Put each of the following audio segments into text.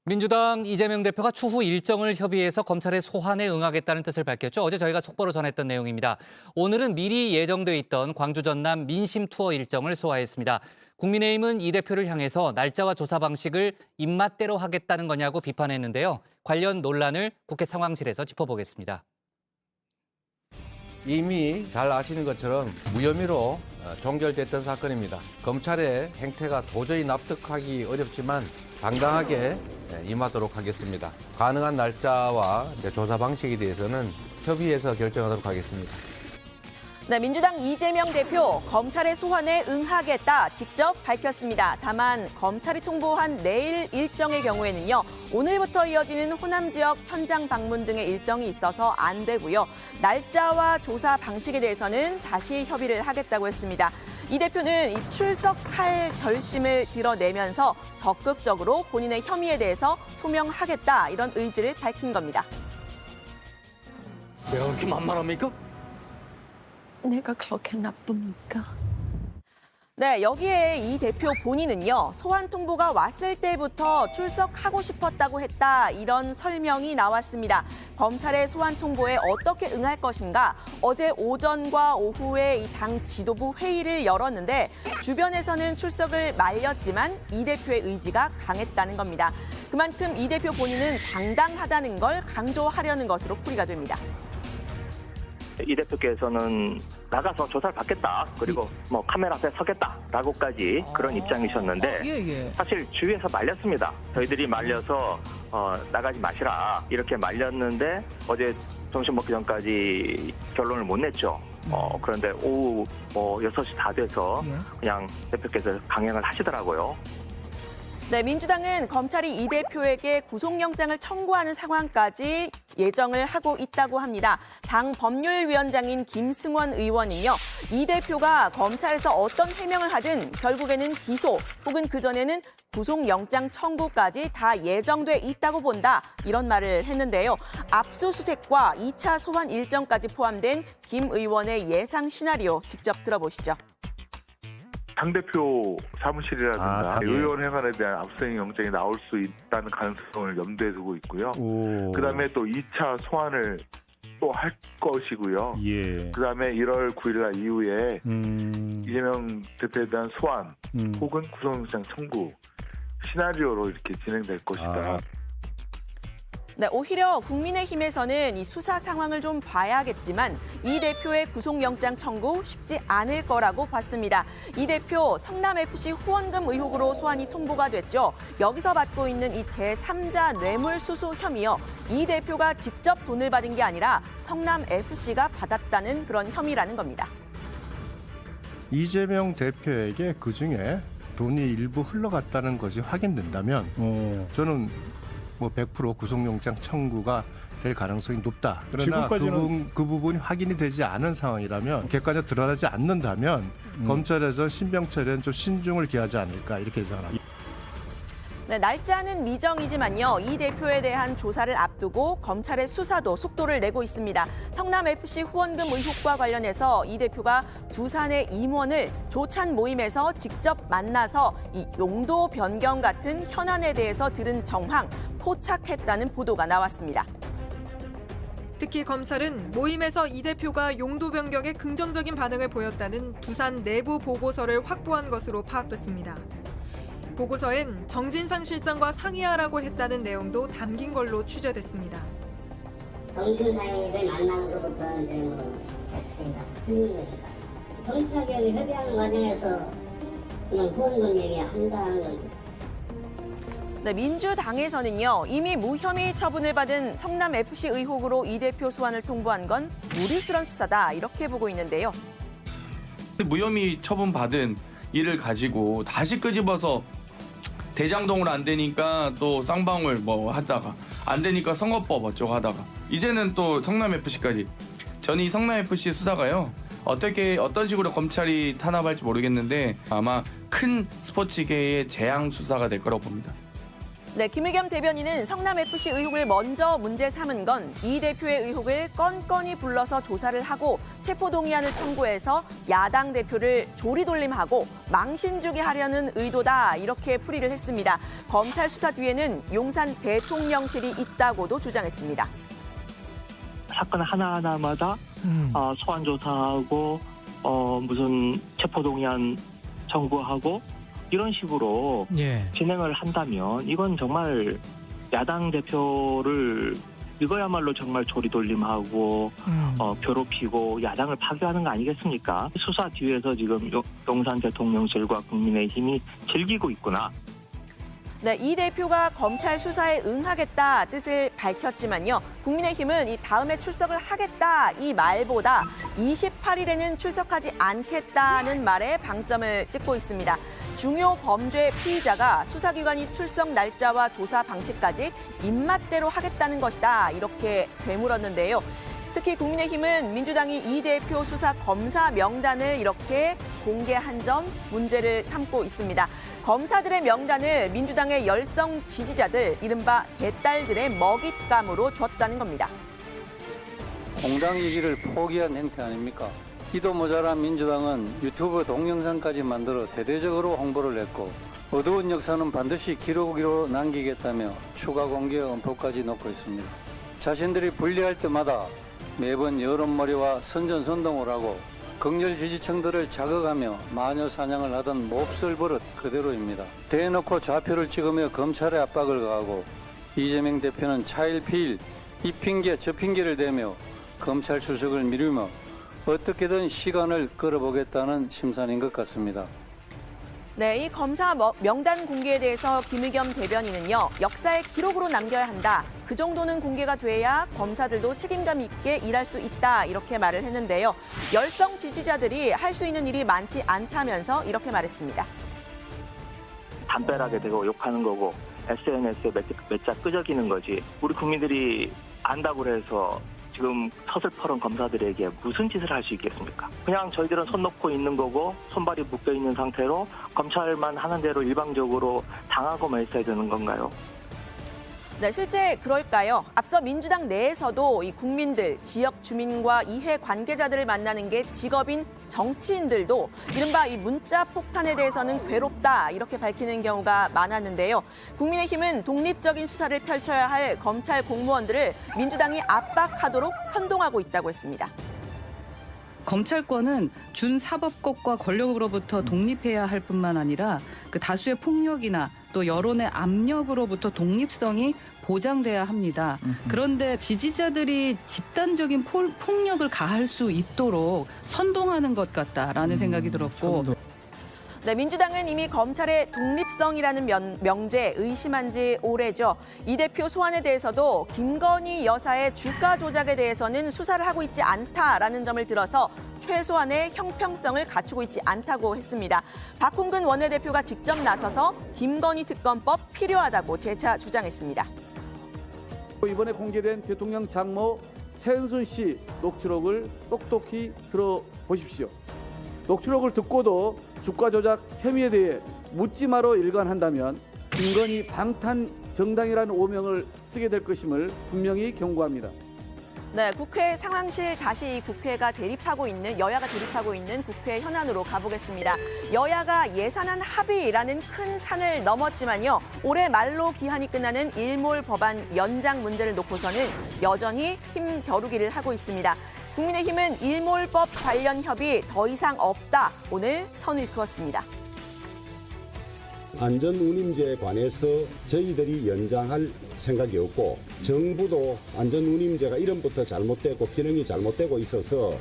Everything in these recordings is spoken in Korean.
민주당 이재명 대표가 추후 일정을 협의해서 검찰의 소환에 응하겠다는 뜻을 밝혔죠. 어제 저희가 속보로 전했던 내용입니다. 오늘은 미리 예정돼 있던 광주 전남 민심 투어 일정을 소화했습니다. 국민의힘은 이 대표를 향해서 날짜와 조사 방식을 입맛대로 하겠다는 거냐고 비판했는데요. 관련 논란을 국회 상황실에서 짚어보겠습니다. 이미 잘 아시는 것처럼 무혐의로 종결됐던 사건입니다. 검찰의 행태가 도저히 납득하기 어렵지만 당당하게 임하도록 하겠습니다. 가능한 날짜와 조사 방식에 대해서는 협의해서 결정하도록 하겠습니다. 네, 민주당 이재명 대표 검찰의 소환에 응하겠다 직접 밝혔습니다. 다만 검찰이 통보한 내일 일정의 경우에는요. 오늘부터 이어지는 호남 지역 현장 방문 등의 일정이 있어서 안 되고요. 날짜와 조사 방식에 대해서는 다시 협의를 하겠다고 했습니다. 이 대표는 출석할 결심을 드러내면서 적극적으로 본인의 혐의에 대해서 소명하겠다 이런 의지를 밝힌 겁니다. 내가 그렇게 만만합니까? 내가 그렇게 나쁩니까? 네, 여기에 이 대표 본인은요. 소환 통보가 왔을 때부터 출석하고 싶었다고 했다. 이런 설명이 나왔습니다. 검찰의 소환 통보에 어떻게 응할 것인가. 어제 오전과 오후에 이 당 지도부 회의를 열었는데 주변에서는 출석을 말렸지만 이 대표의 의지가 강했다는 겁니다. 그만큼 이 대표 본인은 당당하다는 걸 강조하려는 것으로 풀이가 됩니다. 이 대표께서는 나가서 조사를 받겠다. 그리고 뭐 카메라 앞에 서겠다라고까지 그런 입장이셨는데 사실 주위에서 말렸습니다. 저희들이 말려서 나가지 마시라 이렇게 말렸는데 어제 점심 먹기 전까지 결론을 못 냈죠. 그런데 오후 6시 다 돼서 그냥 대표께서 강행을 하시더라고요. 네, 민주당은 검찰이 이 대표에게 구속영장을 청구하는 상황까지 예정을 하고 있다고 합니다. 당 법률위원장인 김승원 의원은요. 이 대표가 검찰에서 어떤 해명을 하든 결국에는 기소 혹은 그전에는 구속영장 청구까지 다 예정돼 있다고 본다. 이런 말을 했는데요. 압수수색과 2차 소환 일정까지 포함된 김 의원의 예상 시나리오 직접 들어보시죠. 당대표 사무실이라든가 의원회관에 대한 압수수색 영장이 나올 수 있다는 가능성을 염두에 두고 있고요. 그다음에 또 2차 소환을 또 할 것이고요. 그다음에 1월 9일 날 이후에 이재명 대표에 대한 소환 혹은 구속영장 청구 시나리오로 이렇게 진행될 것이다. 네, 오히려 국민의힘에서는 이 수사 상황을 좀 봐야겠지만 이 대표의 구속영장 청구 쉽지 않을 거라고 봤습니다. 이 대표 성남FC 후원금 의혹으로 소환이 통보가 됐죠. 여기서 받고 있는 이 제3자 뇌물수수 혐의요. 이 대표가 직접 돈을 받은 게 아니라 성남FC가 받았다는 그런 혐의라는 겁니다. 이재명 대표에게 그중에 돈이 일부 흘러갔다는 것이 확인된다면 저는 100% 구속영장 청구가 될 가능성이 높다. 그러나 그 부분이 확인이 되지 않은 상황이라면 객관적으로 드러나지 않는다면 검찰에서 신병철에는 좀 신중을 기하지 않을까 이렇게 생각합니다. 네, 날짜는 미정이지만요. 이 대표에 대한 조사를 앞두고 검찰의 수사도 속도를 내고 있습니다. 성남FC 후원금 의혹과 관련해서 이 대표가 두산의 임원을 조찬 모임에서 직접 만나서 이 용도 변경 같은 현안에 대해서 들은 정황, 포착했다는 보도가 나왔습니다. 특히 검찰은 모임에서 이 대표가 용도 변경에 긍정적인 반응을 보였다는 두산 내부 보고서를 확보한 것으로 파악됐습니다. 보고서엔 정진상 실장과 상의하라고 했다는 내용도 담긴 걸로 취재됐습니다. 정진상을 만나면서부터 이제 제가 풀린 거니까 정치하게 협의하는 과정에서 그냥 후원금 얘기한다는 거죠. 네, 민주당에서는요. 이미 무혐의 처분을 받은 성남FC 의혹으로 이 대표 소환을 통보한 건 무리스런 수사다 이렇게 보고 있는데요. 무혐의 처분 받은 일을 가지고 다시 끄집어서 대장동으로 안 되니까 또 쌍방울 하다가 안 되니까 선거법 어쩌고 하다가 이제는 또 성남FC까지 전 이 성남FC 수사가요. 어떤 식으로 검찰이 탄압할지 모르겠는데 아마 큰 스포츠계의 재앙 수사가 될 거라고 봅니다. 네, 김의겸 대변인은 성남FC 의혹을 먼저 문제 삼은 건 이 대표의 의혹을 건건히 불러서 조사를 하고 체포동의안을 청구해서 야당 대표를 조리돌림하고 망신 주게 하려는 의도다 이렇게 풀이를 했습니다. 검찰 수사 뒤에는 용산 대통령실이 있다고도 주장했습니다. 사건 하나하나마다 소환 조사하고 무슨 체포동의안 청구하고 이런 식으로 진행을 한다면 이건 정말 야당 대표를 이거야말로 정말 조리돌림하고 괴롭히고 야당을 파괴하는 거 아니겠습니까? 수사 뒤에서 지금 용산 대통령실과 국민의힘이 즐기고 있구나. 네, 이 대표가 검찰 수사에 응하겠다 뜻을 밝혔지만요. 국민의힘은 이 다음에 출석을 하겠다 이 말보다 28일에는 출석하지 않겠다는 말에 방점을 찍고 있습니다. 중요 범죄 피의자가 수사기관이 출석 날짜와 조사 방식까지 입맛대로 하겠다는 것이다 이렇게 되물었는데요. 특히 국민의힘은 민주당이 이 대표 수사 검사 명단을 이렇게 공개한 점 문제를 삼고 있습니다. 검사들의 명단을 민주당의 열성 지지자들, 이른바 개딸들의 먹잇감으로 줬다는 겁니다. 공당 이기를 포기한 행태 아닙니까? 이도 모자란 민주당은 유튜브 동영상까지 만들어 대대적으로 홍보를 했고 어두운 역사는 반드시 기록으로 남기겠다며 추가 공개 엄포까지 놓고 있습니다. 자신들이 불리할 때마다 매번 여론몰이와 선전선동을 하고 극렬 지지층들을 자극하며 마녀 사냥을 하던 몹쓸 버릇 그대로입니다. 대놓고 좌표를 찍으며 검찰에 압박을 가하고 이재명 대표는 차일피일 이 핑계 저 핑계를 대며 검찰 출석을 미루며 어떻게든 시간을 끌어보겠다는 심산인 것 같습니다. 네, 이 검사 명단 공개에 대해서 김의겸 대변인은요. 역사의 기록으로 남겨야 한다. 그 정도는 공개가 돼야 검사들도 책임감 있게 일할 수 있다. 이렇게 말을 했는데요. 열성 지지자들이 할 수 있는 일이 많지 않다면서 이렇게 말했습니다. 담벼락에 대고 욕하는 거고 SNS에 몇 자 끄적이는 거지. 우리 국민들이 안다고 해서 지금 서슬퍼런 검사들에게 무슨 짓을 할 수 있겠습니까? 그냥 저희들은 손 놓고 있는 거고 손발이 묶여 있는 상태로 검찰만 하는 대로 일방적으로 당하고만 있어야 되는 건가요? 네, 실제 그럴까요? 앞서 민주당 내에서도 이 국민들, 지역 주민과 이해 관계자들을 만나는 게 직업인 정치인들도 이른바 이 문자 폭탄에 대해서는 괴롭다 이렇게 밝히는 경우가 많았는데요. 국민의힘은 독립적인 수사를 펼쳐야 할 검찰 공무원들을 민주당이 압박하도록 선동하고 있다고 했습니다. 검찰권은 준사법국과 권력으로부터 독립해야 할 뿐만 아니라 그 다수의 폭력이나 또 여론의 압력으로부터 독립성이 보장돼야 합니다. 그런데 지지자들이 집단적인 폭력을 가할 수 있도록 선동하는 것 같다라는 생각이 들었고 네, 민주당은 이미 검찰의 독립성이라는 명제 의심한 지 오래죠. 이 대표 소환에 대해서도 김건희 여사의 주가 조작에 대해서는 수사를 하고 있지 않다라는 점을 들어서 최소한의 형평성을 갖추고 있지 않다고 했습니다. 박홍근 원내대표가 직접 나서서 김건희 특검법 필요하다고 재차 주장했습니다. 이번에 공개된 대통령 장모 최은순 씨 녹취록을 똑똑히 들어보십시오. 녹취록을 듣고도 주가 조작 혐의에 대해 묻지 마로 일관한다면 김건희 방탄 정당이라는 오명을 쓰게 될 것임을 분명히 경고합니다. 네, 국회 상황실 다시 국회가 대립하고 있는 여야가 대립하고 있는 국회 현안으로 가보겠습니다. 여야가 예산안 합의라는 큰 산을 넘었지만요. 올해 말로 기한이 끝나는 일몰 법안 연장 문제를 놓고서는 여전히 힘 겨루기를 하고 있습니다. 국민의힘은 일몰법 관련 협의 더 이상 없다. 오늘 선을 그었습니다. 안전운임제에 관해서 저희들이 연장할 생각이 없고 정부도 안전운임제가 이름부터 잘못되고 기능이 잘못되고 있어서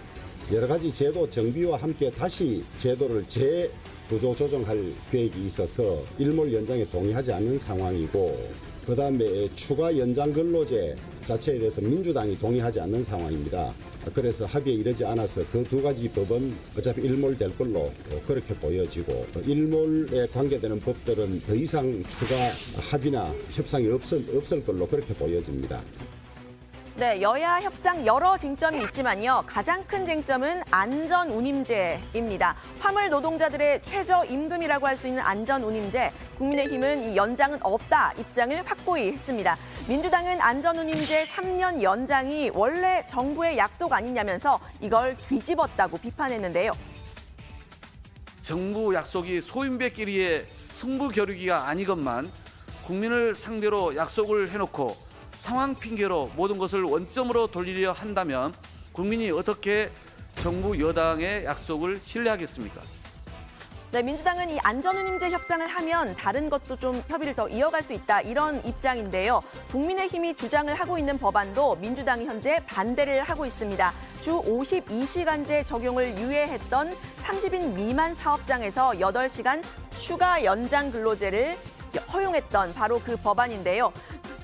여러 가지 제도 정비와 함께 다시 제도를 재구조 조정할 계획이 있어서 일몰 연장에 동의하지 않는 상황이고 그다음에 추가 연장 근로제 자체에 대해서 민주당이 동의하지 않는 상황입니다. 그래서 합의에 이르지 않아서 그 두 가지 법은 어차피 일몰될 걸로 그렇게 보여지고 일몰에 관계되는 법들은 더 이상 추가 합의나 협상이 없을 걸로 그렇게 보여집니다. 。 네, 민주당은 이미 검찰의 독립성이라는 명제 의심한 지 오래죠. 이 대표 소환에 대해서도 김의겸 대변인은 이렇게 말했습니다. 1월 1일부터 네, 여야 협상 여러 쟁점이 있지만요. 가장 큰 쟁점은 안전운임제입니다. 화물 노동자들의 최저임금이라고 할 수 있는 안전운임제. 국민의힘은 이 연장은 없다 입장을 확고히 했습니다. 민주당은 안전운임제 3년 연장이 원래 정부의 약속 아니냐면서 이걸 뒤집었다고 비판했는데요. 정부 약속이 소인배끼리의 승부 겨루기가 아니건만 국민을 상대로 약속을 해놓고 상황 핑계로 모든 것을 원점으로 돌리려 한다면 국민이 어떻게 정부 여당의 약속을 신뢰하겠습니까? 네, 민주당은 이 안전운임제 협상을 하면 다른 것도 좀 협의를 더 이어갈 수 있다 이런 입장인데요. 국민의힘이 주장을 하고 있는 법안도 민주당이 현재 반대를 하고 있습니다. 주 52시간제 적용을 유예했던 30인 미만 사업장에서 8시간 추가 연장 근로제를 허용했던 바로 그 법안인데요.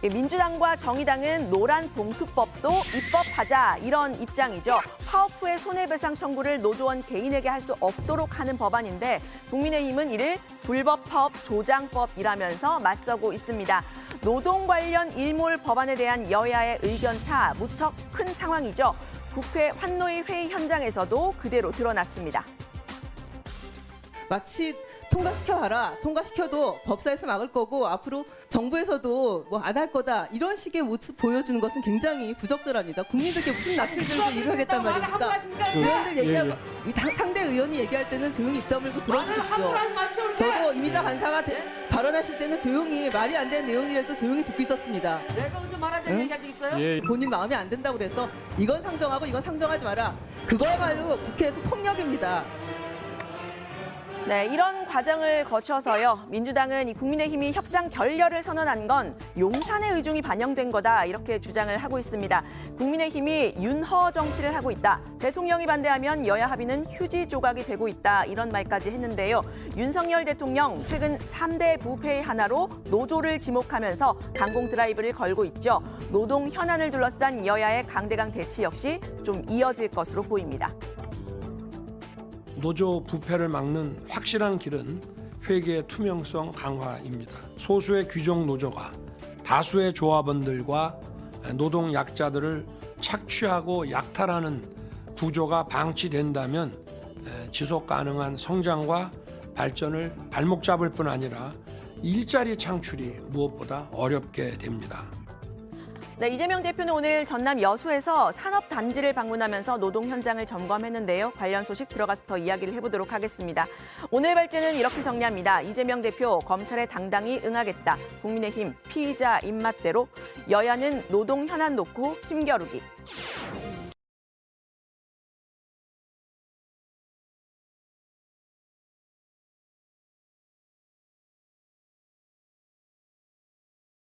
민주당과 정의당은 노란 봉투법도 입법하자 이런 입장이죠. 파업 후에 손해배상 청구를 노조원 개인에게 할 수 없도록 하는 법안인데 국민의힘은 이를 불법 파업 조장법이라면서 맞서고 있습니다. 노동 관련 일몰 법안에 대한 여야의 의견차 무척 큰 상황이죠. 국회 환노위 회의 현장에서도 그대로 드러났습니다. 마치 통과시켜봐라. 통과시켜도 법사에서 막을 거고 앞으로 정부에서도 뭐 안 할 거다. 이런 식의 모습 보여주는 것은 굉장히 부적절합니다. 국민들께 무슨 낯을 들고 일을 하겠단 말입니까? 의원들 얘기하고 상대 의원이 얘기할 때는 조용히 입 다물고 들어주십시오. 저도 이미자 간사가 발언하실 때는 조용히 말이 안 되는 내용이라도 조용히 듣고 있었습니다. 내가 먼저 말해야 되는 얘기 있어요? 예. 본인 마음에 안 든다고 그래서 이건 상정하고 이건 상정하지 마라. 그거야말로 국회에서 폭력입니다. 네, 이런 과정을 거쳐서요. 민주당은 이 국민의힘이 협상 결렬을 선언한 건 용산의 의중이 반영된 거다 이렇게 주장을 하고 있습니다. 국민의힘이 윤허 정치를 하고 있다. 대통령이 반대하면 여야 합의는 휴지 조각이 되고 있다. 이런 말까지 했는데요. 윤석열 대통령 최근 3대 부패의 하나로 노조를 지목하면서 강공 드라이브를 걸고 있죠. 노동 현안을 둘러싼 여야의 강대강 대치 역시 좀 이어질 것으로 보입니다. 노조 부패를 막는 확실한 길은 회계의 투명성 강화입니다. 소수의 귀족 노조가 다수의 조합원들과 노동 약자들을 착취하고 약탈하는 구조가 방치된다면 지속 가능한 성장과 발전을 발목 잡을 뿐 아니라 일자리 창출이 무엇보다 어렵게 됩니다. 네, 이재명 대표는 오늘 전남 여수에서 산업단지를 방문하면서 노동 현장을 점검했는데요. 관련 소식 들어가서 더 이야기를 해보도록 하겠습니다. 오늘 발제는 이렇게 정리합니다. 이재명 대표 검찰에 당당히 응하겠다. 국민의힘 피의자 입맛대로 여야는 노동 현안 놓고 힘겨루기.